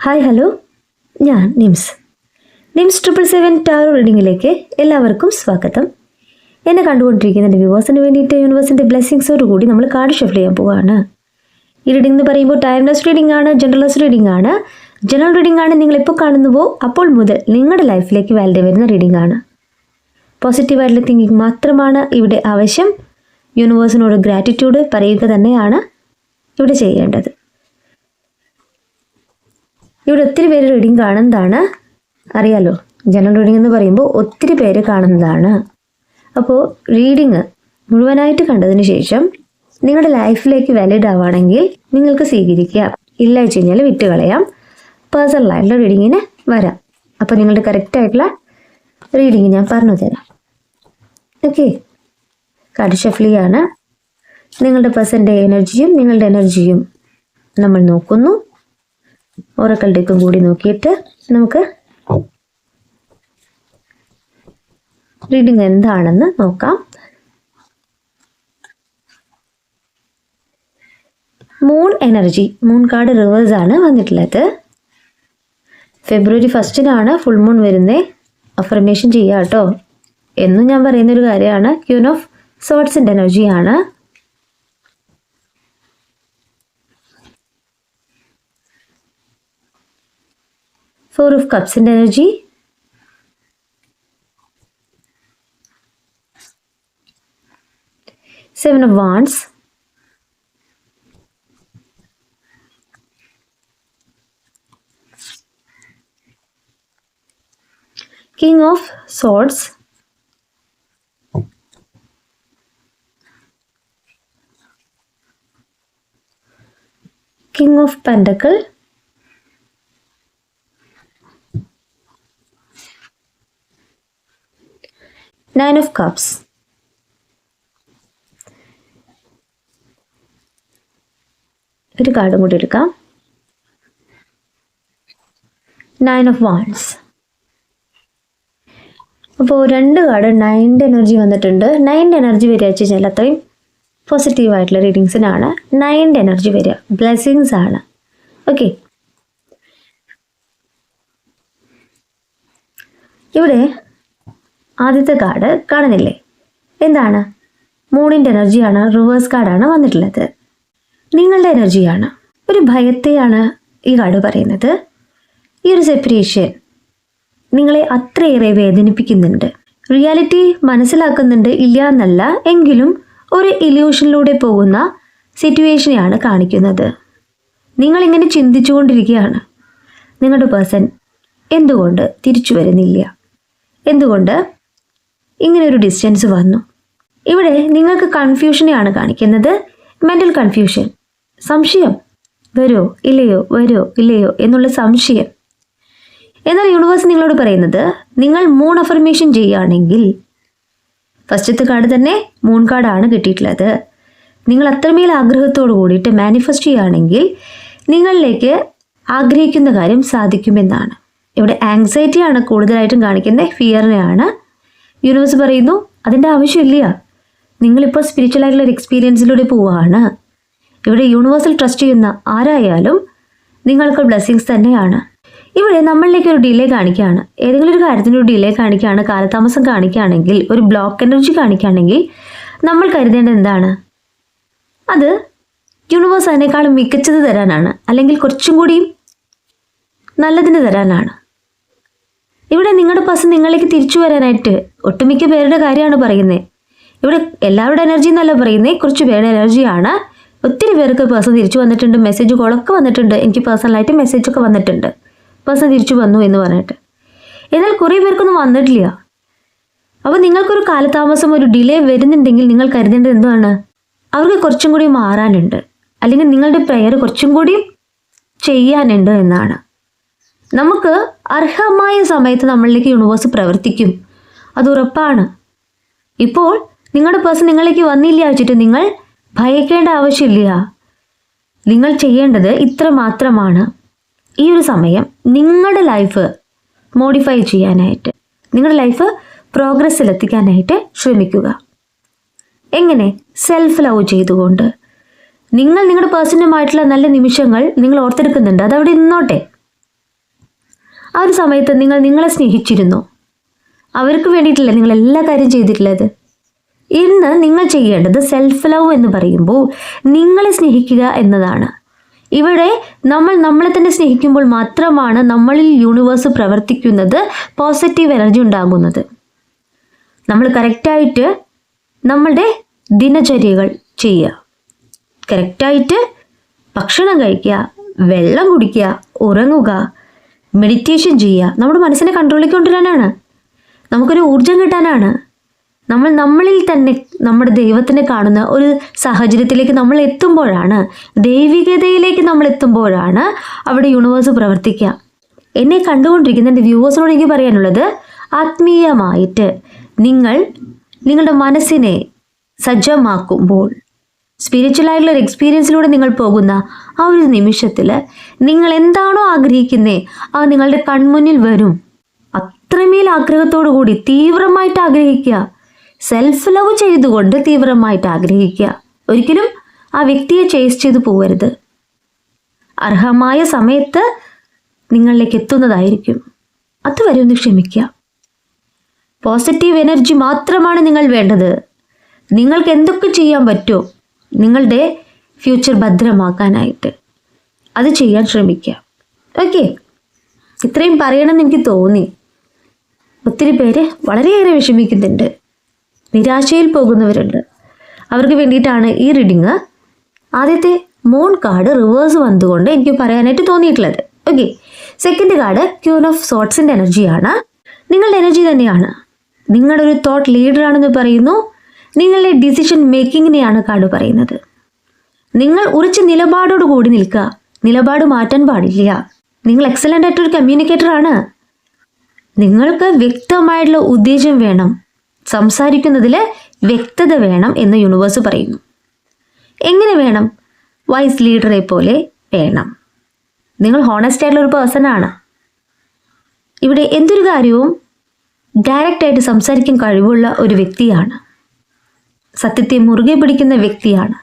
Hi hello, ഞാൻ nymphs 777 taro റീഡിങ്ങിലേക്ക് എല്ലാവർക്കും സ്വാഗതം. എന്നെ കണ്ടുകൊണ്ടിരിക്കുന്ന എൻ്റെ വ്യൂവേഴ്സിന് വേണ്ടിയിട്ട് യൂണിവേഴ്സിൻ്റെ ബ്ലെസ്സിങ്സോടുകൂടി നമ്മൾ കാർഡ് ഷഫിൾ ചെയ്യാൻ പോവുകയാണ്. ഈ റീഡിംഗ് എന്ന് പറയുമ്പോൾ ടൈംലെസ് റീഡിംഗ് ആണ്, ജനറൽലെസ് റീഡിംഗ് ആണ്. ജനറൽ റീഡിംഗ് ആണ് നിങ്ങൾ എപ്പോൾ കാണുന്നുവോ അപ്പോൾ മുതൽ നിങ്ങളുടെ ലൈഫിലേക്ക് വാലിഡേ വരുന്ന റീഡിംഗ് ആണ്. പോസിറ്റീവായിട്ടുള്ള തിങ്കിങ് മാത്രമാണ് ഇവിടെ ആവശ്യം. യൂണിവേഴ്സിനോട് ഗ്രാറ്റിറ്റ്യൂഡ് പറയുക തന്നെയാണ് ഇവിടെ ചെയ്യേണ്ടത്. ഇവിടെ ഒത്തിരി പേര് റീഡിംഗ് കാണുന്നതാണ്, അറിയാലോ. ജനറൽ റീഡിംഗ് എന്ന് പറയുമ്പോൾ ഒത്തിരി പേര് കാണുന്നതാണ്. അപ്പോൾ റീഡിങ് മുഴുവനായിട്ട് കണ്ടതിന് ശേഷം നിങ്ങളുടെ ലൈഫിലേക്ക് വാലിഡ് ആവുകയാണെങ്കിൽ നിങ്ങൾക്ക് സ്വീകരിക്കാം, ഇല്ല വെച്ച് കഴിഞ്ഞാൽ വിട്ടുകളയാം. പേഴ്സണലായിട്ടുള്ള റീഡിങ്ങിന് വരാം. അപ്പോൾ നിങ്ങളുടെ കറക്റ്റായിട്ടുള്ള റീഡിങ് ഞാൻ പറഞ്ഞു തരാം. ഓക്കെ, കാർഡ് ഷഫിളിയാണ്. നിങ്ങളുടെ പേഴ്സൻ്റെ എനർജിയും നിങ്ങളുടെ എനർജിയും നമ്മൾ നോക്കുന്നു. ഓറക്കിൾ ഡെക്കും കൂടി നോക്കിയിട്ട് നമുക്ക് റീഡിംഗ് എന്താണെന്ന് നോക്കാം. Moon energy, moon card reverse ആണ് വന്നിട്ടുള്ളത്. ഫെബ്രുവരി 1 ഫുൾ മൂൺ വരുന്നത്. അഫർമേഷൻ ചെയ്യുക കേട്ടോ. എന്നും ഞാൻ പറയുന്നൊരു കാര്യമാണ്. ക്യൂൻ ഓഫ് സോർട്സിൻ്റെ എനർജിയാണ്. Four of Cups in energy. Seven of Wands. King of Swords. King of Pentacles. Nine of Cups. ഒരു കാർഡും കൂടി എടുക്കാം. Nine of Wands. അപ്പോൾ രണ്ട് കാർഡ് 9ൻ്റെ എനർജി വന്നിട്ടുണ്ട്. 9ൻ്റെ എനർജി വരിക വെച്ച് കഴിഞ്ഞാൽ അത്രയും പോസിറ്റീവായിട്ടുള്ള റീഡിങ്സിനാണ് 9ൻ്റെ എനർജി വരിക. ബ്ലെസ്സിങ്സ് ആണ്. ഓക്കെ, ഇവിടെ ആദ്യത്തെ കാർഡ് കാണുന്നില്ലേ? എന്താണ്? മൂണിൻ്റെ എനർജിയാണ്. റിവേഴ്സ് കാർഡാണ് വന്നിട്ടുള്ളത്. നിങ്ങളുടെ എനർജിയാണ്. ഒരു ഭയത്തെയാണ് ഈ കാർഡ് പറയുന്നത്. ഈ ഒരു സെപ്പറേഷൻ നിങ്ങളെ അത്രയേറെ വേദനിപ്പിക്കുന്നുണ്ട്. റിയാലിറ്റി മനസ്സിലാക്കുന്നുണ്ട്, ഇല്ല എന്നല്ല, എങ്കിലും ഒരു ഇല്യൂഷനിലൂടെ പോകുന്ന സിറ്റുവേഷനെയാണ് കാണിക്കുന്നത്. നിങ്ങളിങ്ങനെ ചിന്തിച്ചുകൊണ്ടിരിക്കുകയാണ്, നിങ്ങളുടെ പേഴ്സൺ എന്തുകൊണ്ട് തിരിച്ചു വരുന്നില്ല, എന്തുകൊണ്ട് ഇങ്ങനെ ഒരു ഡിസ്റ്റൻസ് വന്നു. ഇവിടെ നിങ്ങൾക്ക് കൺഫ്യൂഷനെയാണ് കാണിക്കുന്നത്. മെൻ്റൽ കൺഫ്യൂഷൻ, സംശയം, വരുമോ ഇല്ലയോ, വരുമോ ഇല്ലയോ എന്നുള്ള സംശയം. എന്നാൽ യൂണിവേഴ്സ് നിങ്ങളോട് പറയുന്നത്, നിങ്ങൾ മൂൺ അഫർമേഷൻ ചെയ്യുകയാണെങ്കിൽ, ഫസ്റ്റത്തെ കാർഡ് തന്നെ മൂൺ കാർഡാണ് കിട്ടിയിട്ടുള്ളത്. നിങ്ങൾ അത്രമേൽ ആഗ്രഹത്തോടു കൂടിയിട്ട് മാനിഫെസ്റ്റ് ചെയ്യുകയാണെങ്കിൽ നിങ്ങളിലേക്ക് ആഗ്രഹിക്കുന്ന കാര്യം സാധിക്കുമെന്നാണ്. ഇവിടെ ആങ്സൈറ്റിയാണ് കൂടുതലായിട്ടും കാണിക്കുന്നത്, ഫിയറിനെയാണ്. യൂണിവേഴ്സ് പറയുന്നു അതിൻ്റെ ആവശ്യമില്ല, നിങ്ങളിപ്പോൾ സ്പിരിച്വൽ ആയിട്ടുള്ള ഒരു എക്സ്പീരിയൻസിലൂടെ പോവുകയാണ്. ഇവിടെ യൂണിവേഴ്സിൽ ട്രസ്റ്റ് ചെയ്യുന്ന ആരായാലും നിങ്ങൾക്ക് ബ്ലെസ്സിങ്സ് തന്നെയാണ്. ഇവിടെ നമ്മളിലേക്ക് ഒരു ഡിലേ കാണിക്കുകയാണ്, ഏതെങ്കിലും ഒരു കാര്യത്തിൻ്റെ ഒരു ഡിലേ കാണിക്കുകയാണ്, കാലതാമസം കാണിക്കുകയാണെങ്കിൽ, ഒരു ബ്ലോക്ക് എനർജി കാണിക്കുകയാണെങ്കിൽ നമ്മൾ കരുതേണ്ടത് എന്താണ്? അത് യൂണിവേഴ്സ് അതിനേക്കാളും മികച്ചത് തരാനാണ്, അല്ലെങ്കിൽ കുറച്ചും കൂടിയും നല്ലതിന് തരാനാണ്. ഇവിടെ നിങ്ങളുടെ പേഴ്സൺ നിങ്ങളിലേക്ക് തിരിച്ചു വരാനായിട്ട് ഒട്ടുമിക്ക പേരുടെ കാര്യമാണ് പറയുന്നത്. ഇവിടെ എല്ലാവരുടെ എനർജി എന്നല്ല പറയുന്നത്, കുറച്ച് പേരുടെ എനർജിയാണ്. ഒത്തിരി പേർക്ക് പേഴ്സൺ തിരിച്ചു വന്നിട്ടുണ്ട്, മെസ്സേജ് കോളൊക്കെ വന്നിട്ടുണ്ട്. എനിക്ക് പേഴ്സണലായിട്ട് മെസ്സേജൊക്കെ വന്നിട്ടുണ്ട്, പേഴ്സൺ തിരിച്ചു വന്നു എന്ന് പറഞ്ഞിട്ട്. എന്നാൽ കുറേ പേർക്കൊന്നും വന്നിട്ടില്ല. അപ്പോൾ നിങ്ങൾക്കൊരു കാലതാമസം, ഒരു ഡിലേ വരുന്നുണ്ടെങ്കിൽ നിങ്ങൾ കരുതേണ്ടത് എന്താണ്? അവർക്ക് കുറച്ചും കൂടി മാറാനുണ്ട്, അല്ലെങ്കിൽ നിങ്ങളുടെ പ്രെയർ കുറച്ചും കൂടി ചെയ്യാനുണ്ട് എന്നാണ്. നമുക്ക് അർഹമായ സമയത്ത് നമ്മളിലേക്ക് യൂണിവേഴ്സ് പ്രവർത്തിക്കും, അത് ഉറപ്പാണ്. ഇപ്പോൾ നിങ്ങളുടെ പേഴ്സൺ നിങ്ങളിലേക്ക് വന്നില്ല വെച്ചിട്ട് നിങ്ങൾ ഭയക്കേണ്ട ആവശ്യമില്ല. നിങ്ങൾ ചെയ്യേണ്ടത് ഇത്ര മാത്രമാണ്. ഈ ഒരു സമയം നിങ്ങളുടെ ലൈഫ് മോഡിഫൈ ചെയ്യാനായിട്ട്, നിങ്ങളുടെ ലൈഫ് പ്രോഗ്രസ്സിലെത്തിക്കാനായിട്ട് ശ്രമിക്കുക. എങ്ങനെ? സെൽഫ് ലവ് ചെയ്തുകൊണ്ട്. നിങ്ങൾ നിങ്ങളുടെ പേഴ്സണുമായിട്ടുള്ള നല്ല നിമിഷങ്ങൾ നിങ്ങൾ ഓർത്തെടുക്കുന്നുണ്ട്, അതവിടെ നിന്നോട്ടെ. ആ ഒരു സമയത്ത് നിങ്ങൾ നിങ്ങളെ സ്നേഹിച്ചിരുന്നോ? അവർക്ക് വേണ്ടിയിട്ടല്ലേ നിങ്ങൾ എല്ലാ കാര്യം ചെയ്തിട്ടുള്ളത്? ഇന്ന് നിങ്ങൾ ചെയ്യേണ്ടത് സെൽഫ് ലവ് എന്ന് പറയുമ്പോൾ നിങ്ങളെ സ്നേഹിക്കുക എന്നതാണ്. ഇവിടെ നമ്മൾ നമ്മളെ തന്നെ സ്നേഹിക്കുമ്പോൾ മാത്രമാണ് നമ്മളിൽ യൂണിവേഴ്സ് പ്രവർത്തിക്കുന്നത്, പോസിറ്റീവ് എനർജി ഉണ്ടാകുന്നത്. നമ്മൾ കറക്റ്റായിട്ട് നമ്മളുടെ ദിനചര്യകൾ ചെയ്യുക, കറക്റ്റായിട്ട് ഭക്ഷണം കഴിക്കുക, വെള്ളം കുടിക്കുക, ഉറങ്ങുക, മെഡിറ്റേഷൻ ചെയ്യുക. നമ്മുടെ മനസ്സിനെ കൺട്രോളിൽ കൊണ്ടുവരാനാണ്, നമുക്കൊരു ഊർജം കിട്ടാനാണ്. നമ്മൾ നമ്മളിൽ തന്നെ നമ്മുടെ ദൈവത്തിനെ കാണുന്ന ഒരു സാഹചര്യത്തിലേക്ക് നമ്മൾ എത്തുമ്പോഴാണ്, ദൈവികതയിലേക്ക് നമ്മൾ എത്തുമ്പോഴാണ് അവിടെ യൂണിവേഴ്സ് പ്രവർത്തിക്കുക. എന്നെ കണ്ടുകൊണ്ടിരിക്കുന്ന എൻ്റെ വ്യൂവേഴ്സിനോട് എനിക്ക് പറയാനുള്ളത്, ആത്മീയമായിട്ട് നിങ്ങളുടെ മനസ്സിനെ സജ്ജമാക്കുമ്പോൾ, സ്പിരിച്വലായിട്ടുള്ള ഒരു എക്സ്പീരിയൻസിലൂടെ നിങ്ങൾ പോകുന്ന ആ ഒരു നിമിഷത്തിൽ നിങ്ങൾ എന്താണോ ആഗ്രഹിക്കുന്നത് അത് നിങ്ങളുടെ കൺമുന്നിൽ വരും. അത്രമേൽ ആഗ്രഹത്തോടു കൂടി തീവ്രമായിട്ട് ആഗ്രഹിക്കുക, സെൽഫ് ലവ് ചെയ്തുകൊണ്ട് തീവ്രമായിട്ട് ആഗ്രഹിക്കുക. ഒരിക്കലും ആ വ്യക്തിയെ ചേസ് ചെയ്ത് പോകരുത്. അർഹമായ സമയത്ത് നിങ്ങളിലേക്ക് എത്തുന്നതായിരിക്കും. അതുവരെ ഒന്ന് ക്ഷമിക്കുക. പോസിറ്റീവ് എനർജി മാത്രമാണ് നിങ്ങൾ വേണ്ടത്. നിങ്ങൾക്ക് എന്തൊക്കെ ചെയ്യാൻ പറ്റുമോ നിങ്ങളുടെ ഫ്യൂച്ചർ ഭദ്രമാക്കാനായിട്ട് അത് ചെയ്യാൻ ശ്രമിക്കുക. ഓക്കെ, ഇത്രയും പറയണമെന്ന് എനിക്ക് തോന്നി. ഒത്തിരി പേര് വളരെയേറെ വിഷമിക്കുന്നുണ്ട്, നിരാശയിൽ പോകുന്നവരുണ്ട്. അവർക്ക് വേണ്ടിയിട്ടാണ് ഈ റീഡിങ്. ആദ്യത്തെ മൂൺ കാർഡ് റിവേഴ്സ് വന്നുകൊണ്ട് എനിക്ക് പറയാനായിട്ട് തോന്നിയിട്ടുള്ളത്. Okay, second card queen of സോട്ട്സിൻ്റെ എനർജിയാണ്. നിങ്ങളുടെ എനർജി തന്നെയാണ്. നിങ്ങളുടെ ഒരു തോട്ട് ലീഡറാണെന്ന് പറയുന്നു. നിങ്ങളുടെ ഡിസിഷൻ മേക്കിങ്ങിനെയാണ് കാർഡ് പറയുന്നത്. നിങ്ങൾ ഉറച്ച നിലപാടോട് കൂടി നിൽക്കുക, നിലപാട് മാറ്റാൻ പാടില്ല. നിങ്ങൾ എക്സലൻ്റ് ആയിട്ടൊരു കമ്മ്യൂണിക്കേറ്റർ ആണ്. നിങ്ങൾക്ക് വ്യക്തമായിട്ടുള്ള ഉദ്ദേശം വേണം, സംസാരിക്കുന്നതിൽ വ്യക്തത വേണം എന്ന് യൂണിവേഴ്സ് പറയുന്നു. എങ്ങനെ വേണം? വൈസ് ലീഡറെ പോലെ വേണം. നിങ്ങൾ ഹോണസ്റ്റ് ആയിട്ടുള്ള ഒരു പേഴ്സണാണ്. ഇവിടെ എന്തൊരു കാര്യവും ഡയറക്റ്റായിട്ട് സംസാരിക്കാൻ കഴിവുള്ള ഒരു വ്യക്തിയാണ്. സത്യത്തെ മുറുകെ പിടിക്കുന്ന വ്യക്തിയാണ്.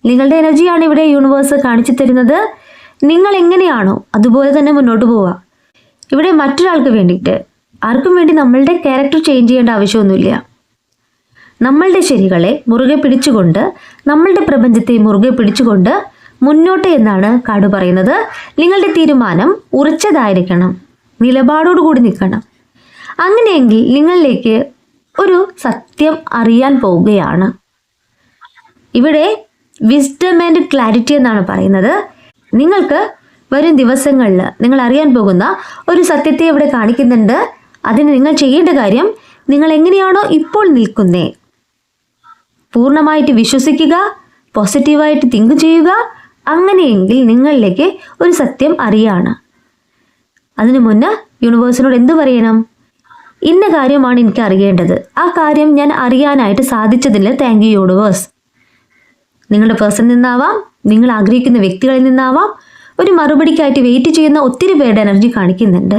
നിങ്ങളുടെ എനർജിയാണ് ഇവിടെ യൂണിവേഴ്സ് കാണിച്ചു തരുന്നത്. നിങ്ങൾ എങ്ങനെയാണോ അതുപോലെ തന്നെ മുന്നോട്ട് പോവുക. ഇവിടെ മറ്റൊരാൾക്ക് വേണ്ടിയിട്ട്, ആർക്കും വേണ്ടി നമ്മളുടെ ക്യാരക്ടർ ചേഞ്ച് ചെയ്യേണ്ട ആവശ്യമൊന്നുമില്ല. നമ്മളുടെ ശരികളെ മുറുകെ പിടിച്ചുകൊണ്ട്, നമ്മളുടെ പ്രപഞ്ചത്തെ മുറുകെ പിടിച്ചുകൊണ്ട് മുന്നോട്ട് എന്നാണ് കാർഡ് പറയുന്നത്. നിങ്ങളുടെ തീരുമാനം ഉറച്ചതായിരിക്കണം, നിലപാടോടുകൂടി നിൽക്കണം. അങ്ങനെയെങ്കിൽ നിങ്ങളിലേക്ക് ഒരു സത്യം അറിയാൻ പോവുകയാണ്. ഇവിടെ വിസ്ഡം ആൻഡ് ക്ലാരിറ്റി എന്നാണ് പറയുന്നത്. നിങ്ങൾക്ക് വരും ദിവസങ്ങളിൽ നിങ്ങൾ അറിയാൻ പോകുന്ന ഒരു സത്യത്തെ ഇവിടെ കാണിക്കുന്നുണ്ട്. അതിന് നിങ്ങൾ ചെയ്യേണ്ട കാര്യം, നിങ്ങൾ എങ്ങനെയാണോ ഇപ്പോൾ നിൽക്കുന്നേ പൂർണ്ണമായിട്ട് വിശ്വസിക്കുക, പോസിറ്റീവായിട്ട് തിങ്ക് ചെയ്യുക. അങ്ങനെയെങ്കിൽ നിങ്ങളിലേക്ക് ഒരു സത്യം അറിയാണ്. അതിനു മുന്നേ യൂണിവേഴ്സിനോട് എന്തു പറയണം? ഇന്ന കാര്യമാണ് എനിക്ക് അറിയേണ്ടത്, ആ കാര്യം ഞാൻ അറിയാനായിട്ട് സാധിച്ചതിൽ താങ്ക് യു യൂണിവേഴ്സ്. നിങ്ങളുടെ പേഴ്സണിൽ നിന്നാവാം, നിങ്ങൾ ആഗ്രഹിക്കുന്ന വ്യക്തികളിൽ നിന്നാവാം. ഒരു മറുപടിക്കായിട്ട് വെയിറ്റ് ചെയ്യുന്ന ഒത്തിരി പേരുടെ എനർജി കാണിക്കുന്നുണ്ട്.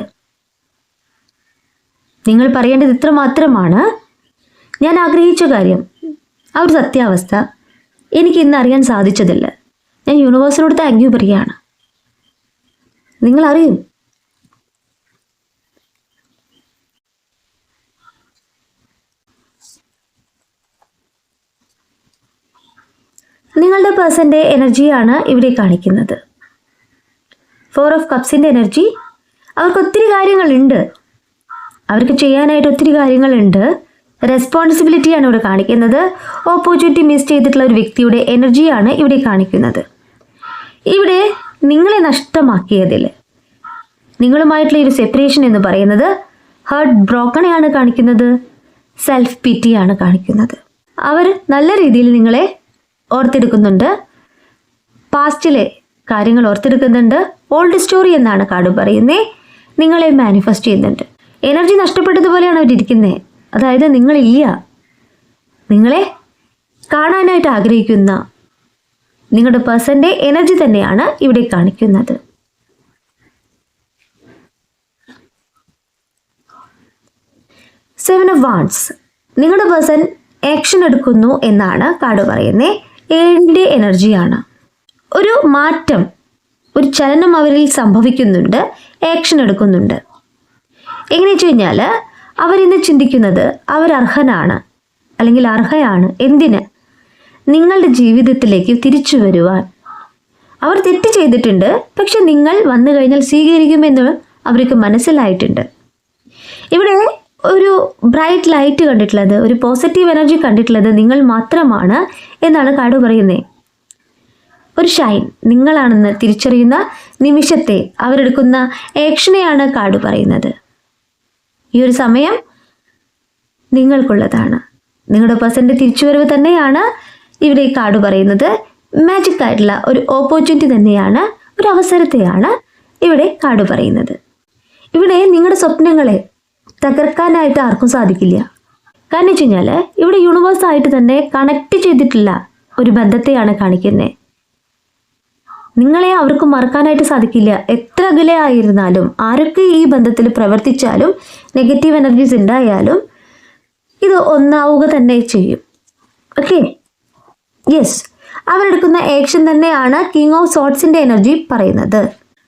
നിങ്ങൾ പറയേണ്ടത് ഇത്ര മാത്രമാണ്, ഞാൻ ആഗ്രഹിച്ച കാര്യം, ആ ഒരു സത്യാവസ്ഥ എനിക്ക് ഇന്ന് അറിയാൻ സാധിച്ചതില്ല, ഞാൻ യൂണിവേഴ്സിനോട് താങ്ക് യു പറയുകയാണ്. നിങ്ങൾ അറിയും. നിങ്ങളുടെ പേഴ്സൻ്റെ എനർജിയാണ് ഇവിടെ കാണിക്കുന്നത്. 4 ഓഫ് കപ്സിൻ്റെ എനർജി. അവർക്ക് ഒത്തിരി കാര്യങ്ങളുണ്ട്, അവർക്ക് ചെയ്യാനായിട്ട് ഒത്തിരി കാര്യങ്ങളുണ്ട്. റെസ്പോൺസിബിലിറ്റിയാണ് ഇവിടെ കാണിക്കുന്നത്. ഓപ്പർച്യൂണിറ്റി മിസ് ചെയ്തിട്ടുള്ള ഒരു വ്യക്തിയുടെ എനർജിയാണ് ഇവിടെ കാണിക്കുന്നത്. ഇവിടെ നിങ്ങളെ നഷ്ടമാക്കിയതിൽ നിങ്ങളുമായിട്ടുള്ള ഒരു സെപ്പറേഷൻ എന്ന് പറയുന്നത് ഹേർട്ട് ബ്രോക്കണെയാണ് കാണിക്കുന്നത്. സെൽഫ് പിറ്റിയാണ് കാണിക്കുന്നത്. അവർ നല്ല രീതിയിൽ നിങ്ങളെ ഓർത്തെടുക്കുന്നുണ്ട്, പാസ്റ്റിലെ കാര്യങ്ങൾ ഓർത്തെടുക്കുന്നുണ്ട്. ഓൾഡ് സ്റ്റോറി എന്നാണ് കാർഡ് പറയുന്നത്. നിങ്ങളെ മാനിഫെസ്റ്റ് ചെയ്യുന്നുണ്ട്. എനർജി നഷ്ടപ്പെട്ടതുപോലെയാണ് അവരിയ്ക്കുന്നത്. അതായത് നിങ്ങളില്ല, നിങ്ങളെ കാണാനായിട്ട് ആഗ്രഹിക്കുന്ന നിങ്ങളുടെ പേഴ്സൻ്റെ എനർജി തന്നെയാണ് ഇവിടെ കാണിക്കുന്നത്. Seven of wants. നിങ്ങളുടെ പേഴ്സൺ ആക്ഷൻ എടുക്കുന്നു എന്നാണ് കാർഡ് പറയുന്നത്. 7ന്റെ എനർജിയാണ്. ഒരു മാറ്റം, ഒരു ചലനം അവരിൽ സംഭവിക്കുന്നുണ്ട്, ആക്ഷൻ എടുക്കുന്നുണ്ട്. എങ്ങനെ വെച്ച് കഴിഞ്ഞാൽ അവരിന്ന് ചിന്തിക്കുന്നത് അവരർഹനാണ് അല്ലെങ്കിൽ അർഹയാണ് എന്തിന്? നിങ്ങളുടെ ജീവിതത്തിലേക്ക് തിരിച്ചു വരുവാൻ. അവർ തെറ്റ് ചെയ്തിട്ടുണ്ട്, പക്ഷെ നിങ്ങൾ വന്നു കഴിഞ്ഞാൽ സ്വീകരിക്കുമെന്ന് അവർക്ക് മനസ്സിലായിട്ടുണ്ട്. ഇവിടെ ഒരു ബ്രൈറ്റ് ലൈറ്റ് കണ്ടിട്ടുള്ളത്, ഒരു പോസിറ്റീവ് എനർജി കണ്ടിട്ടുള്ളത് നിങ്ങൾ മാത്രമാണ് എന്നാണ് കാർഡ് പറയുന്നത്. ഒരു ഷൈൻ നിങ്ങളാണെന്ന് തിരിച്ചറിയുന്ന നിമിഷത്തെ അവരെടുക്കുന്ന ആക്ഷനെയാണ് കാർഡ് പറയുന്നത്. ഈ ഒരു സമയം നിങ്ങൾക്കുള്ളതാണ്. നിങ്ങളുടെ പേഴ്സൻ്റെ തിരിച്ചുവരവ് തന്നെയാണ് ഇവിടെ ഈ കാർഡ് പറയുന്നത്. മാജിക് ആയിട്ടുള്ള ഒരു ഓപ്പർച്യൂണിറ്റി തന്നെയാണ്, ഒരു അവസരത്തെയാണ് ഇവിടെ കാർഡ് പറയുന്നത്. ഇവിടെ നിങ്ങളുടെ സ്വപ്നങ്ങളെ തകർക്കാനായിട്ട് ആർക്കും സാധിക്കില്ല. കാരണം വെച്ച് കഴിഞ്ഞാൽ ഇവിടെ യൂണിവേഴ്സായിട്ട് തന്നെ കണക്ട് ചെയ്തിട്ടുള്ള ഒരു ബന്ധത്തെയാണ് കാണിക്കുന്നത്. നിങ്ങളെ അവർക്ക് മറക്കാനായിട്ട് സാധിക്കില്ല. എത്ര അകലെ ആയിരുന്നാലും, ആരൊക്കെ ഈ ബന്ധത്തിൽ പ്രവർത്തിച്ചാലും, നെഗറ്റീവ് എനർജീസ് ഉണ്ടായാലും ഇത് ഒന്നാവുക തന്നെ ചെയ്യും. ഓക്കെ, യെസ്, അവരെടുക്കുന്ന ആക്ഷൻ തന്നെയാണ് കിങ് ഓഫ് സോർട്സിൻ്റെ എനർജി പറയുന്നത്.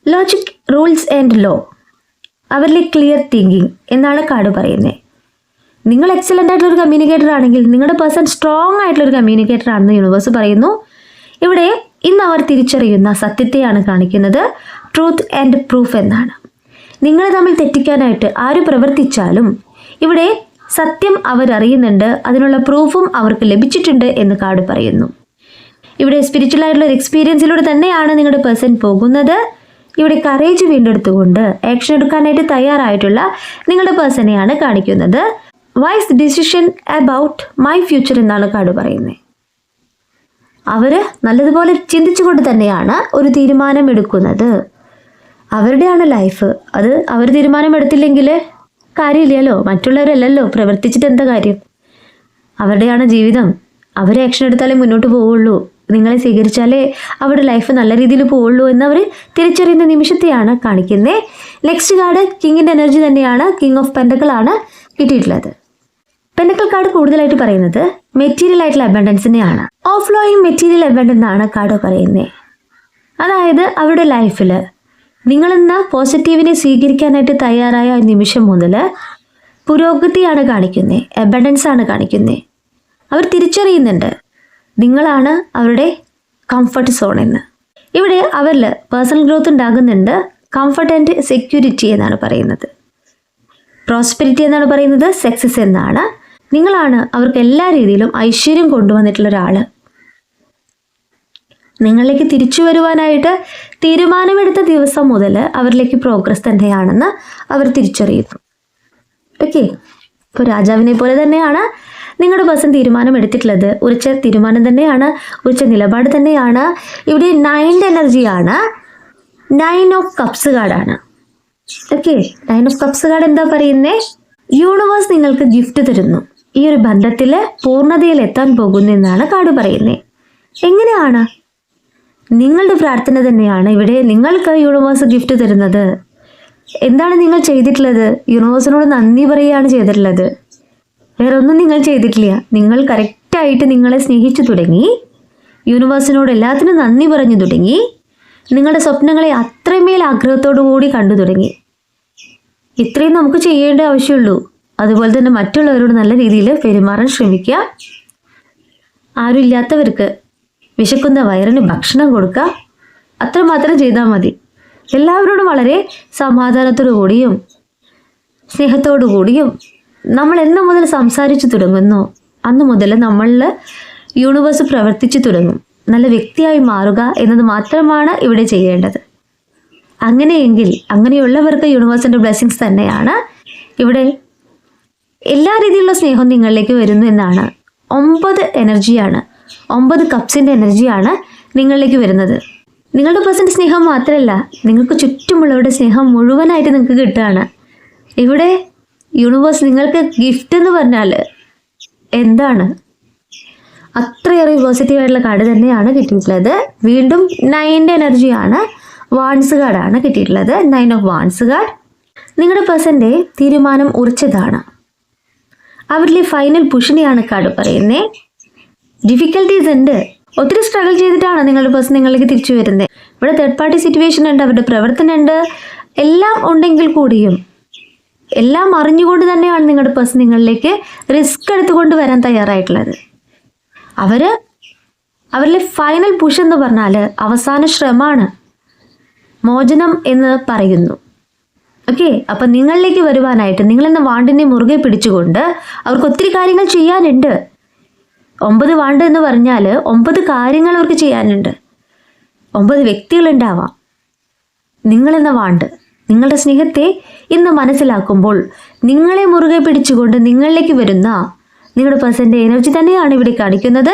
ലോജിക്, റൂൾസ് ആൻഡ് ലോ, അവരിലെ ക്ലിയർ തിങ്കിങ് എന്നാണ് കാർഡ് പറയുന്നത്. നിങ്ങൾ എക്സലൻ്റ് ആയിട്ടുള്ളൊരു കമ്മ്യൂണിക്കേറ്റർ ആണെങ്കിൽ നിങ്ങളുടെ പേഴ്സൺ സ്ട്രോങ് ആയിട്ടുള്ളൊരു കമ്മ്യൂണിക്കേറ്റർ ആണെന്ന് യൂണിവേഴ്സ് പറയുന്നു. ഇവിടെ ഇന്ന് അവർ തിരിച്ചറിയുന്ന സത്യത്തെയാണ് കാണിക്കുന്നത്. ട്രൂത്ത് ആൻഡ് പ്രൂഫ് എന്നാണ്. നിങ്ങളെ തമ്മിൽ തെറ്റിക്കാനായിട്ട് ആര് പ്രവർത്തിച്ചാലും ഇവിടെ സത്യം അവരറിയുന്നുണ്ട്, അതിനുള്ള പ്രൂഫും അവർക്ക് ലഭിച്ചിട്ടുണ്ട് എന്ന് കാർഡ് പറയുന്നു. ഇവിടെ സ്പിരിച്വൽ ആയിട്ടുള്ള ഒരു എക്സ്പീരിയൻസിലൂടെ തന്നെയാണ് നിങ്ങളുടെ പേഴ്സൺ പോകുന്നത്. ഇവിടെ കറേജ് വീണ്ടെടുത്തുകൊണ്ട് ആക്ഷൻ എടുക്കാനായിട്ട് തയ്യാറായിട്ടുള്ള നിങ്ങളുടെ പേഴ്സണെയാണ് കാണിക്കുന്നത്. Vice decision about my future എന്നാണ് കാർഡ് പറയുന്നത്. അവർ നല്ലതുപോലെ ചിന്തിച്ചുകൊണ്ട് തന്നെയാണ് ഒരു തീരുമാനം എടുക്കുന്നത്. അവരുടെയാണ് ലൈഫ്. അത് അവർ തീരുമാനം എടുത്തില്ലെങ്കിൽ കാര്യമില്ലല്ലോ, മറ്റുള്ളവരല്ലല്ലോ പ്രവർത്തിച്ചിട്ട് എന്താ കാര്യം? അവരുടെയാണ് ജീവിതം. അവർ ആക്ഷൻ എടുത്താലേ മുന്നോട്ട് പോവുള്ളൂ. നിങ്ങളെ സ്വീകരിച്ചാലേ അവരുടെ ലൈഫ് നല്ല രീതിയിൽ പോവുള്ളൂ എന്നവർ തിരിച്ചറിയുന്ന നിമിഷത്തെയാണ് കാണിക്കുന്നത്. നെക്സ്റ്റ് കാർഡ് കിങ്ങിൻ്റെ എനർജി തന്നെയാണ്. കിങ് ഓഫ് പെൻഡക്കിൾ ആണ് കിട്ടിയിട്ടുള്ളത്. പെൻഡക്കിൾ കാർഡ് കൂടുതലായിട്ട് പറയുന്നത് മെറ്റീരിയൽ ആയിട്ടുള്ള അബൻഡൻസിനെയാണ്. ഓഫ് ഫ്ലോയിങ് മെറ്റീരിയൽ അബൻഡൻസ് ആണ് കാർഡ് പറയുന്നത്. അതായത് അവരുടെ ലൈഫിൽ നിങ്ങളെന്ന പോസിറ്റീവിനെ സ്വീകരിക്കാനായിട്ട് തയ്യാറായ നിമിഷം മുതൽ പുരോഗതിയാണ് കാണിക്കുന്നത്, അബൻഡൻസ് ആണ് കാണിക്കുന്നത്. അവർ തിരിച്ചറിയുന്നുണ്ട് നിങ്ങളാണ് അവരുടെ കംഫർട്ട് സോൺ എന്ന്. ഇവിടെ അവരിൽ പേഴ്സണൽ ഗ്രോത്ത് ഉണ്ടാകുന്നുണ്ട്. കംഫർട്ട് ആൻഡ് സെക്യൂരിറ്റി എന്നാണ് പറയുന്നത്. പ്രോസ്പെരിറ്റി എന്നാണ് പറയുന്നത്. സക്സസ് എന്നാണ്. നിങ്ങളാണ് അവർക്ക് എല്ലാ രീതിയിലും ഐശ്വര്യം കൊണ്ടുവന്നിട്ടുള്ള ഒരാൾ. നിങ്ങളിലേക്ക് തിരിച്ചു വരുവാനായിട്ട് തീരുമാനമെടുത്ത ദിവസം മുതൽ അവരിലേക്ക് പ്രോഗ്രസ് തന്നെയാണെന്ന് അവർ തിരിച്ചറിയുന്നു. ഓക്കെ, ഇപ്പോൾ രാജാവിനെ പോലെ തന്നെയാണ് നിങ്ങളുടെ പേഴ്സൺ തീരുമാനം എടുത്തിട്ടുള്ളത്. ഉറച്ച തീരുമാനം തന്നെയാണ്, ഉറച്ച നിലപാട് തന്നെയാണ്. ഇവിടെ 9th എനർജിയാണ്. 9 ഓഫ് കപ്സ് കാർഡാണ്. ഓക്കെ, 9 ഓഫ് കപ്സ് കാർഡ് എന്താ പറയുന്നേ? യൂണിവേഴ്സ് നിങ്ങൾക്ക് ഗിഫ്റ്റ് തരുന്നു. ഈ ഒരു ബന്ധത്തിൽ പൂർണ്ണതയിൽ എത്താൻ പോകുന്നു എന്നാണ് കാർഡ് പറയുന്നത്. എങ്ങനെയാണ്? നിങ്ങളുടെ പ്രാർത്ഥന തന്നെയാണ് ഇവിടെ നിങ്ങൾക്ക് യൂണിവേഴ്സ് ഗിഫ്റ്റ് തരുന്നത്. എന്താണ് നിങ്ങൾ ചെയ്തിട്ടുള്ളത്? യൂണിവേഴ്സിനോട് നന്ദി പറയുകയാണ് ചെയ്തിട്ടുള്ളത്. വേറെ ഒന്നും നിങ്ങൾ ചെയ്തിട്ടില്ല. നിങ്ങൾ കറക്റ്റായിട്ട് നിങ്ങളെ സ്നേഹിച്ചു തുടങ്ങി. യൂണിവേഴ്സിനോട് എല്ലാത്തിനും നന്ദി പറഞ്ഞു തുടങ്ങി. നിങ്ങളുടെ സ്വപ്നങ്ങളെ അത്രമേൽ ആഗ്രഹത്തോടു കൂടി കണ്ടു തുടങ്ങി. ഇത്രയും നമുക്ക് ചെയ്യേണ്ട ആവശ്യമുള്ളൂ. അതുപോലെ തന്നെ മറ്റുള്ളവരോട് നല്ല രീതിയിൽ പെരുമാറാൻ ശ്രമിക്കുക. ആരുമില്ലാത്തവർക്ക്, വിശക്കുന്ന വയറിന് ഭക്ഷണം കൊടുക്കുക. അത്രമാത്രം ചെയ്താൽ മതി. എല്ലാവരോടും വളരെ സമാധാനത്തോടു കൂടിയും സ്നേഹത്തോടു കൂടിയും നമ്മൾ എന്ന് മുതൽ സംസാരിച്ചു തുടങ്ങുന്നു അന്ന് മുതൽ നമ്മളിൽ യൂണിവേഴ്സ് പ്രവർത്തിച്ചു തുടങ്ങും. നല്ല വ്യക്തിയായി മാറുക എന്നത് മാത്രമാണ് ഇവിടെ ചെയ്യേണ്ടത്. അങ്ങനെയെങ്കിൽ അങ്ങനെയുള്ളവർക്ക് യൂണിവേഴ്സിൻ്റെ ബ്ലെസ്സിങ്സ് തന്നെയാണ്. ഇവിടെ എല്ലാ രീതിയിലുള്ള സ്നേഹം നിങ്ങളിലേക്ക് വരുന്നു എന്നാണ്. 9 എനർജിയാണ്, 9 കപ്സിൻ്റെ എനർജിയാണ് നിങ്ങളിലേക്ക് വരുന്നത്. നിങ്ങളുടെ പേഴ്സൻ്റെ സ്നേഹം മാത്രമല്ല, നിങ്ങൾക്ക് ചുറ്റുമുള്ളവരുടെ സ്നേഹം മുഴുവനായിട്ട് നിങ്ങൾക്ക് കിട്ടുകയാണ്. ഇവിടെ യൂണിവേഴ്സ് നിങ്ങൾക്ക് ഗിഫ്റ്റ് എന്ന് പറഞ്ഞാൽ എന്താണ്? അത്രയേറെ പോസിറ്റീവായിട്ടുള്ള കാർഡ് തന്നെയാണ് കിട്ടിയിട്ടുള്ളത്. വീണ്ടും 9th എനർജിയാണ്. വാൺസ് കാർഡാണ് കിട്ടിയിട്ടുള്ളത്. 9 ഓഫ് വാൺസ് കാർഡ്. നിങ്ങളുടെ പേഴ്സൻ്റെ തീരുമാനം ഉറച്ചതാണ്. അവരിലെ ഫൈനൽ പുഷിനെയാണ് കാർഡ് പറയുന്നത്. ഡിഫിക്കൽട്ടീസ് ഉണ്ട്. ഒത്തിരി സ്ട്രഗിൾ ചെയ്തിട്ടാണ് നിങ്ങളുടെ പേഴ്സൺ നിങ്ങളിലേക്ക് തിരിച്ചു വരുന്നത്. ഇവിടെ തേർഡ് പാർട്ടി സിറ്റുവേഷൻ ഉണ്ട്, അവരുടെ പ്രവർത്തനം ഉണ്ട്, എല്ലാം ഉണ്ടെങ്കിൽ കൂടിയും എല്ലാം അറിഞ്ഞുകൊണ്ട് തന്നെയാണ് നിങ്ങളുടെ പേഴ്സൺ നിങ്ങളിലേക്ക് റിസ്ക് എടുത്തുകൊണ്ട് വരാൻ തയ്യാറായിട്ടുള്ളത്. അവരിലെ ഫൈനൽ പുഷ് എന്ന് പറഞ്ഞാൽ അവസാന ശ്രമമാണ്, മോചനം എന്ന് പറയുന്നു. ഓക്കെ, അപ്പം നിങ്ങളിലേക്ക് വരുവാനായിട്ട് നിങ്ങളെന്ന വാണ്ടിനെ മുറുകെ പിടിച്ചുകൊണ്ട് അവർക്ക് ഒത്തിരി കാര്യങ്ങൾ ചെയ്യാനുണ്ട്. 9 വാണ്ട് എന്ന് പറഞ്ഞാൽ 9 കാര്യങ്ങൾ അവർക്ക് ചെയ്യാനുണ്ട്. 9 വ്യക്തികളുണ്ടാവാം. നിങ്ങളെന്ന വാണ്ട് നിങ്ങളുടെ സ്നേഹത്തെ ഇന്ന് മനസ്സിലാക്കുമ്പോൾ നിങ്ങളെ മുറുകെ പിടിച്ചുകൊണ്ട് നിങ്ങളിലേക്ക് വരുന്ന നിങ്ങളുടെ പേഴ്സൻ്റെ എനർജി തന്നെയാണ് ഇവിടെ കാണിക്കുന്നത്.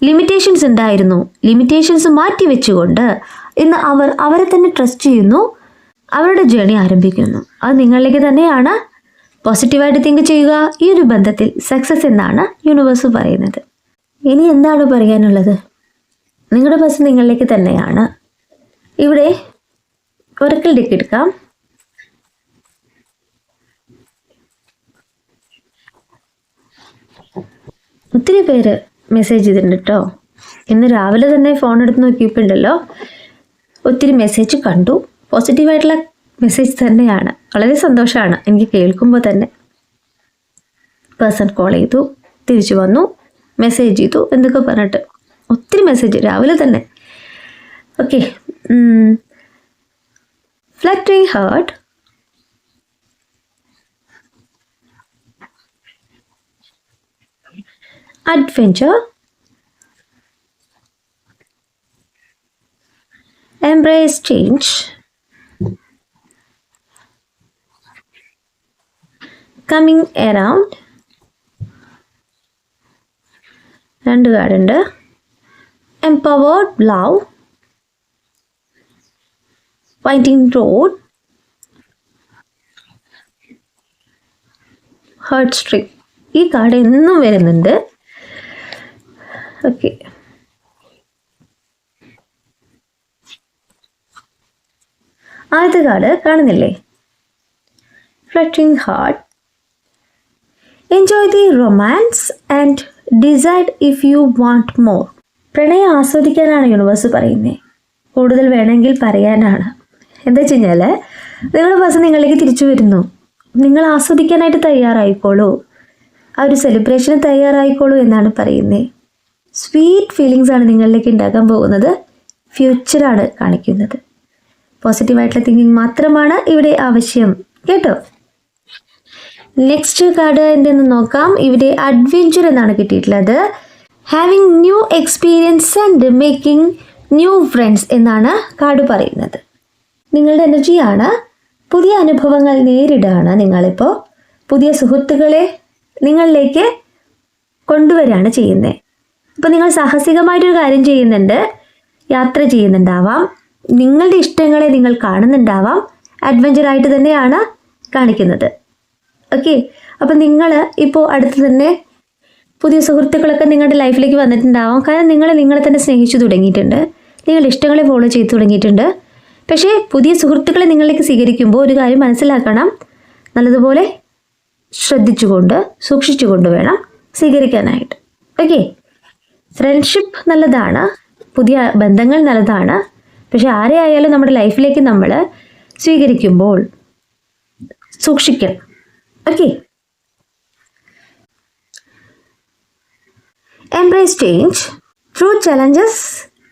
ലിമിറ്റേഷൻസ് ഉണ്ടായിരുന്നു, ലിമിറ്റേഷൻസ് മാറ്റി വെച്ചുകൊണ്ട് ഇന്ന് അവരെ തന്നെ ട്രസ്റ്റ് ചെയ്യുന്നു, അവരുടെ ജേണി ആരംഭിക്കുന്നു. അത് നിങ്ങളിലേക്ക് തന്നെയാണ്. പോസിറ്റീവായിട്ട് തിങ്ക് ചെയ്യുക. ഈ ഒരു ബന്ധത്തിൽ സക്സസ് എന്നാണ് യൂണിവേഴ്സ് പറയുന്നത്. ഇനി എന്താണ് പറയാനുള്ളത്? നിങ്ങളുടെ പേഴ്സൺ നിങ്ങളിലേക്ക് തന്നെയാണ്. ഇവിടെ ഒരക്കൽ ഡെക്ക് എടുക്കാം. ഒത്തിരി പേര് മെസ്സേജ് ചെയ്തിട്ടുണ്ട് കേട്ടോ. ഇന്ന് രാവിലെ തന്നെ ഫോൺ എടുത്ത് നോക്കിയപ്പോണ്ടല്ലോ ഒത്തിരി മെസ്സേജ് കണ്ടു. പോസിറ്റീവായിട്ടുള്ള മെസ്സേജ് തന്നെയാണ്. വളരെ സന്തോഷമാണ് എനിക്ക് കേൾക്കുമ്പോൾ തന്നെ. പേഴ്സൺ കോൾ ചെയ്തു, തിരിച്ചു വന്നു, മെസ്സേജ് ചെയ്തു, എന്തൊക്കെ പറഞ്ഞിട്ട് ഒത്തിരി മെസ്സേജ് രാവിലെ തന്നെ. Okay, fluttering heart, adventure, embrace change, coming around, 2 കാർഡുണ്ട്, empowered love, winding road, heart string. ഈ കാർഡ് എന്നും വരുന്നുണ്ട്. ഓക്കെ, ആദ്യത്തെ കാർഡ് കാണുന്നില്ലേ? Fluttering heart, enjoy the romance and decide if you want more. പ്രണയം ആസ്വദിക്കാനാണ് യൂണിവേഴ്സ് പറയുന്നത്, കൂടുതൽ വേണമെങ്കിൽ പറയാനാണ്. എന്താ വെച്ച് കഴിഞ്ഞാൽ നിങ്ങളുടെ പേഴ്സൺ നിങ്ങളിലേക്ക് തിരിച്ചു വരുന്നു. നിങ്ങൾ ആസ്വദിക്കാനായിട്ട് തയ്യാറായിക്കോളൂ, ആ ഒരു സെലിബ്രേഷന് തയ്യാറായിക്കോളൂ എന്നാണ് പറയുന്നത്. സ്വീറ്റ് ഫീലിങ്സ് ആണ് നിങ്ങളിലേക്ക് ഉണ്ടാക്കാൻ പോകുന്നത്. ഫ്യൂച്ചറാണ് കാണിക്കുന്നത്. പോസിറ്റീവായിട്ടുള്ള തിങ്കിങ് മാത്രമാണ് ഇവിടെ ആവശ്യം കേട്ടോ. നെക്സ്റ്റ് കാർഡ് എന്തെന്ന് നോക്കാം. ഇവിടെ അഡ്വെഞ്ചർ എന്നാണ് കിട്ടിയിട്ടുള്ളത്. Having new experience and making new friends എന്നാണ് കാർഡ് പറയുന്നത്. നിങ്ങളുടെ എനർജിയാണ്. പുതിയ അനുഭവങ്ങൾ നേരിടുകയാണ് നിങ്ങളിപ്പോൾ. പുതിയ സുഹൃത്തുക്കളെ നിങ്ങളിലേക്ക് കൊണ്ടുവരികയാണ് ചെയ്യുന്നത്. അപ്പോൾ നിങ്ങൾ സാഹസികമായിട്ടൊരു കാര്യം ചെയ്യുന്നുണ്ട്, യാത്ര ചെയ്യുന്നുണ്ടാവാം, നിങ്ങളുടെ ഇഷ്ടങ്ങളെ നിങ്ങൾ കാണുന്നുണ്ടാവാം. അഡ്വഞ്ചറായിട്ട് തന്നെയാണ് കാണിക്കുന്നത്. ഓക്കെ, അപ്പോൾ നിങ്ങൾ ഇപ്പോൾ അടുത്ത് തന്നെ പുതിയ സുഹൃത്തുക്കളൊക്കെ നിങ്ങളുടെ ലൈഫിലേക്ക് വന്നിട്ടുണ്ടാവാം. കാരണം നിങ്ങളെ തന്നെ സ്നേഹിച്ചു തുടങ്ങിയിട്ടുണ്ട്, നിങ്ങളുടെ ഇഷ്ടങ്ങളെ ഫോളോ ചെയ്ത് തുടങ്ങിയിട്ടുണ്ട്. പക്ഷേ പുതിയ സുഹൃത്തുക്കളെ നിങ്ങളിലേക്ക് സ്വീകരിക്കുമ്പോൾ ഒരു കാര്യം മനസ്സിലാക്കണം, നല്ലതുപോലെ ശ്രദ്ധിച്ചുകൊണ്ട് സൂക്ഷിച്ചുകൊണ്ട് വേണം സ്വീകരിക്കാനായിട്ട്. ഓക്കെ, ഫ്രണ്ട്ഷിപ്പ് നല്ലതാണ്, പുതിയ ബന്ധങ്ങൾ നല്ലതാണ്. പക്ഷെ ആരെ ആയാലും നമ്മുടെ ലൈഫിലേക്ക് നമ്മൾ സ്വീകരിക്കുമ്പോൾ സൂക്ഷിക്കണം. Okay, embrace change, through challenges,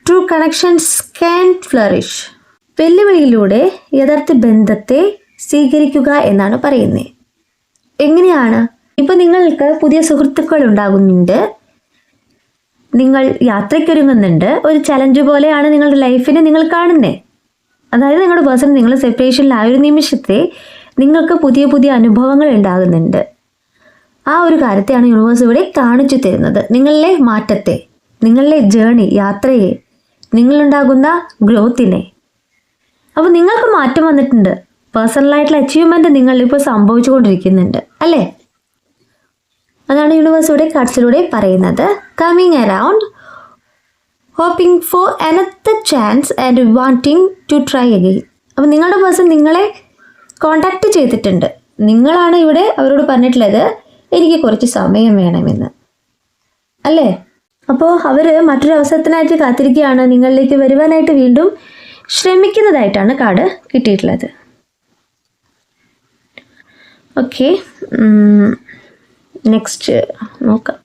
true connections can flourish. വെല്ലുവിളിയിലൂടെ യഥാർത്ഥ ബന്ധത്തെ സ്വീകരിക്കുക എന്നാണ് പറയുന്നത്. എങ്ങനെയാണ്? ഇപ്പോൾ നിങ്ങൾക്ക് പുതിയ സുഹൃത്തുക്കൾ ഉണ്ടാകുന്നുണ്ട്, നിങ്ങൾ യാത്രയ്ക്കൊരുങ്ങുന്നുണ്ട്, ഒരു ചലഞ്ച് പോലെയാണ് നിങ്ങളുടെ ലൈഫിനെ നിങ്ങൾ കാണുന്നത്. അതായത് നിങ്ങളുടെ പേഴ്സൺ നിങ്ങൾ സെപ്പറേഷനിലായ ഒരു നിമിഷത്തെ നിങ്ങൾക്ക് പുതിയ പുതിയ അനുഭവങ്ങൾ ഉണ്ടാകുന്നുണ്ട്. ആ ഒരു കാര്യത്തെയാണ് യൂണിവേഴ്സ് ഇവിടെ കാണിച്ചു തരുന്നത്. നിങ്ങളിലെ മാറ്റത്തെ, നിങ്ങളിലെ ജേണി, യാത്രയെ, നിങ്ങളുണ്ടാകുന്ന ഗ്രോത്തിനെ. അപ്പോൾ നിങ്ങൾക്ക് മാറ്റം വന്നിട്ടുണ്ട്. പേഴ്സണലായിട്ടുള്ള അച്ചീവ്മെൻറ്റ് നിങ്ങളിപ്പോൾ സംഭവിച്ചുകൊണ്ടിരിക്കുന്നുണ്ട് അല്ലേ? അതാണ് യൂണിവേഴ്സ് ഇവിടെ കാർഡ്സിലൂടെ പറയുന്നത്. Coming around, hoping for another chance and wanting to try again. അപ്പോൾ നിങ്ങളുടെ പേഴ്സൺ നിങ്ങളെ കോണ്ടാക്ട് ചെയ്തിട്ടുണ്ട്. നിങ്ങളാണ് ഇവിടെ അവരോട് പറഞ്ഞിട്ടുള്ളത് എനിക്ക് കുറച്ച് സമയം വേണമെന്ന് അല്ലേ? അപ്പോൾ അവർ മറ്റൊരു അവസരത്തിനായിട്ട് കാത്തിരിക്കുകയാണ്, നിങ്ങളിലേക്ക് വരുവാനായിട്ട് വീണ്ടും ശ്രമിക്കുന്നതായിട്ടാണ് കാർഡ് കിട്ടിയിട്ടുള്ളത്. ഓക്കെ, നെക്സ്റ്റ് നോക്കാം.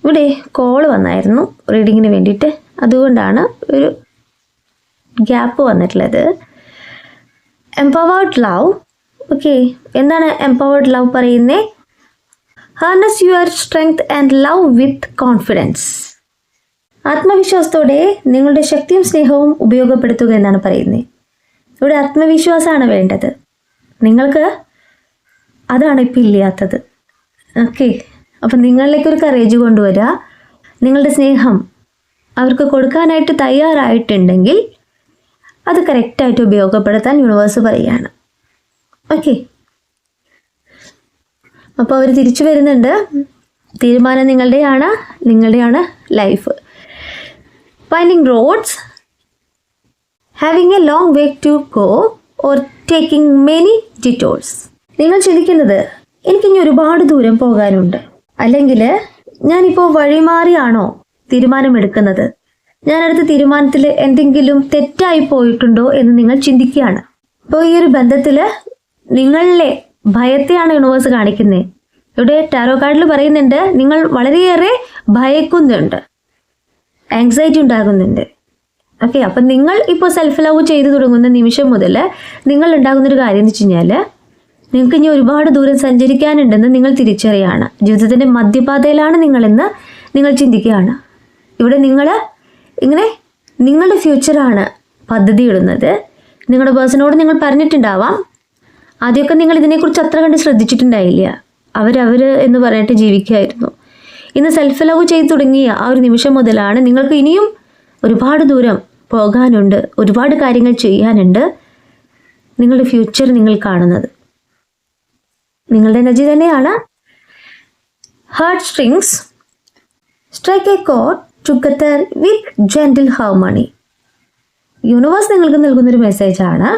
ഇവിടെ കോൾ വന്നായിരുന്നു റീഡിങ്ങിന് വേണ്ടിയിട്ട്, അതുകൊണ്ടാണ് ഒരു ഗ്യാപ്പ് വന്നിട്ടുള്ളത്. Empowered love. ഓക്കെ, എന്താണ് എംപവേർഡ് ലവ് പറയുന്നത്? Harness your strength and love with confidence. ആത്മവിശ്വാസത്തോടെ നിങ്ങളുടെ ശക്തിയും സ്നേഹവും ഉപയോഗപ്പെടുത്തുക എന്നാണ് പറയുന്നത്. ഇവിടെ ആത്മവിശ്വാസമാണ് വേണ്ടത്. നിങ്ങൾക്ക് അതാണ് ഇപ്പം ഇല്ലാത്തത്. ഓക്കെ, അപ്പം നിങ്ങളിലേക്കൊരു കറേജ് കൊണ്ടുവരിക. നിങ്ങളുടെ സ്നേഹം അവർക്ക് കൊടുക്കാനായിട്ട് തയ്യാറായിട്ടുണ്ടെങ്കിൽ അത് കറക്റ്റായിട്ട് ഉപയോഗപ്പെടുത്താൻ യൂണിവേഴ്സ് പറയുകയാണ്. ഓക്കെ, അപ്പോൾ അവർ തിരിച്ചു വരുന്നുണ്ട്. തീരുമാനം നിങ്ങളുടെയാണ് life. Finding roads, having a long way to go or taking many detours. നിങ്ങൾ ചിന്തിക്കുന്നത് എനിക്കിനി ഒരുപാട് ദൂരം പോകാനുണ്ട്, അല്ലെങ്കിൽ ഞാനിപ്പോൾ വഴിമാറിയാണോ തീരുമാനമെടുക്കുന്നത്, ഞാനടുത്ത തീരുമാനത്തിൽ എന്തെങ്കിലും തെറ്റായി പോയിട്ടുണ്ടോ എന്ന് നിങ്ങൾ ചിന്തിക്കുകയാണ്. ഇപ്പോൾ ഈ ഒരു ബന്ധത്തിൽ നിങ്ങളിലെ ഭയത്തെയാണ് യൂണിവേഴ്സ് കാണിക്കുന്നത്. ഇവിടെ ടാരോ കാർഡിൽ പറയുന്നുണ്ട് നിങ്ങൾ വളരെയേറെ ഭയക്കുന്നുണ്ട്, ആങ്സൈറ്റി ഉണ്ടാകുന്നുണ്ട്. ഓക്കെ, അപ്പം നിങ്ങൾ ഇപ്പോൾ സെൽഫ് ലവ് ചെയ്തു തുടങ്ങുന്ന നിമിഷം മുതൽ നിങ്ങൾ ഉണ്ടാകുന്നൊരു കാര്യം എന്ന് വെച്ച് കഴിഞ്ഞാൽ നിങ്ങൾക്ക് ഇനി ഒരുപാട് ദൂരം സഞ്ചരിക്കാനുണ്ടെന്ന് നിങ്ങൾ തിരിച്ചറിയാണ്. ജീവിതത്തിൻ്റെ മധ്യപാതയിലാണ് നിങ്ങളെന്ന് നിങ്ങൾ ചിന്തിക്കുകയാണ്. ഇവിടെ നിങ്ങൾ ഇങ്ങനെ നിങ്ങളുടെ ഫ്യൂച്ചറാണ് പദ്ധതി ഇടുന്നത്. നിങ്ങളുടെ പേഴ്സണോട് നിങ്ങൾ പറഞ്ഞിട്ടുണ്ടാവാം. ആദ്യമൊക്കെ നിങ്ങൾ ഇതിനെക്കുറിച്ച് അത്ര കണ്ട് ശ്രദ്ധിച്ചിട്ടുണ്ടായില്ല. അവർ എന്ന് പറഞ്ഞിട്ട് ജീവിക്കുകയായിരുന്നു. ഇന്ന് സെൽഫ് ലവ് ചെയ്തു തുടങ്ങിയ ആ ഒരു നിമിഷം മുതലാണ് നിങ്ങൾക്ക് ഇനിയും ഒരുപാട് ദൂരം പോകാനുണ്ട്, ഒരുപാട് കാര്യങ്ങൾ ചെയ്യാനുണ്ട്. നിങ്ങളുടെ ഫ്യൂച്ചർ നിങ്ങൾ കാണുന്നത് നിങ്ങളുടെ എനർജി തന്നെയാണ്. Heart strings, strike a chord together with gentle harmony. Universe നിങ്ങൾക്ക് നൽകുന്നൊരു മെസ്സേജാണ്.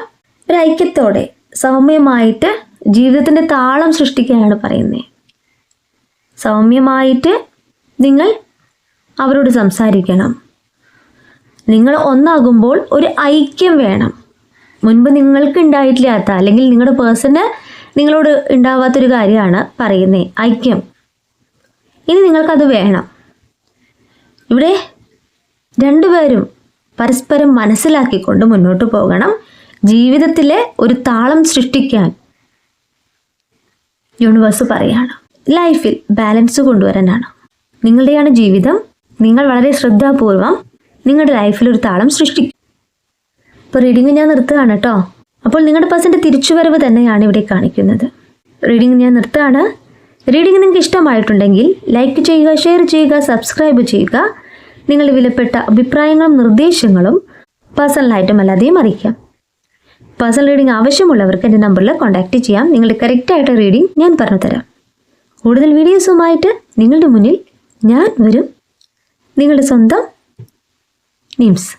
ഒരു ഐക്യത്തോടെ സൗമ്യമായിട്ട് ജീവിതത്തിൻ്റെ താളം സൃഷ്ടിക്കാനാണ് പറയുന്നത്. സൗമ്യമായിട്ട് നിങ്ങൾ അവരോട് സംസാരിക്കണം. നിങ്ങൾ ഒന്നാകുമ്പോൾ ഒരു ഐക്യം വേണം. മുൻപ് നിങ്ങൾക്ക് ഉണ്ടായിട്ടില്ലാത്ത, അല്ലെങ്കിൽ നിങ്ങളുടെ പേഴ്സണ് നിങ്ങളോട് ഉണ്ടാവാത്തൊരു കാര്യമാണ് പറയുന്നത്, ഐക്യം. ഇനി നിങ്ങൾക്കത് വേണം. ഇവിടെ രണ്ടുപേരും പരസ്പരം മനസ്സിലാക്കിക്കൊണ്ട് മുന്നോട്ട് പോകണം. ജീവിതത്തിലെ ഒരു താളം സൃഷ്ടിക്കാൻ യൂണിവേഴ്സ് പറയാണ്. ലൈഫിൽ ബാലൻസ് കൊണ്ടുവരാനാണ്. നിങ്ങളുടെയാണ് ജീവിതം. നിങ്ങൾ വളരെ ശ്രദ്ധാപൂർവം നിങ്ങളുടെ ലൈഫിൽ ഒരു താളം സൃഷ്ടിക്കും. ഇപ്പോൾ റീഡിങ് ഞാൻ നിർത്തുകയാണ് കേട്ടോ. അപ്പോൾ നിങ്ങളുടെ പേഴ്സൻ്റെ തിരിച്ചുവരവ് തന്നെയാണ് ഇവിടെ കാണിക്കുന്നത്. റീഡിങ് ഞാൻ നിർത്തുകയാണ്. റീഡിങ് നിങ്ങൾക്ക് ഇഷ്ടമായിട്ടുണ്ടെങ്കിൽ ലൈക്ക് ചെയ്യുക, ഷെയർ ചെയ്യുക, സബ്സ്ക്രൈബ് ചെയ്യുക. നിങ്ങളുടെ വിലപ്പെട്ട അഭിപ്രായങ്ങളും നിർദ്ദേശങ്ങളും പേഴ്സണലായിട്ടും അല്ലാതെയും അറിയിക്കാം. പേഴ്സണൽ റീഡിംഗ് ആവശ്യമുള്ളവർക്ക് എൻ്റെ നമ്പറിൽ കോൺടാക്റ്റ് ചെയ്യാം. നിങ്ങളുടെ കറക്റ്റായിട്ട് റീഡിംഗ് ഞാൻ പറഞ്ഞു തരാം. കൂടുതൽ വീഡിയോസുമായിട്ട് നിങ്ങളുടെ മുന്നിൽ ഞാൻ വരും. നിങ്ങളുടെ സ്വന്തം നിംസ്.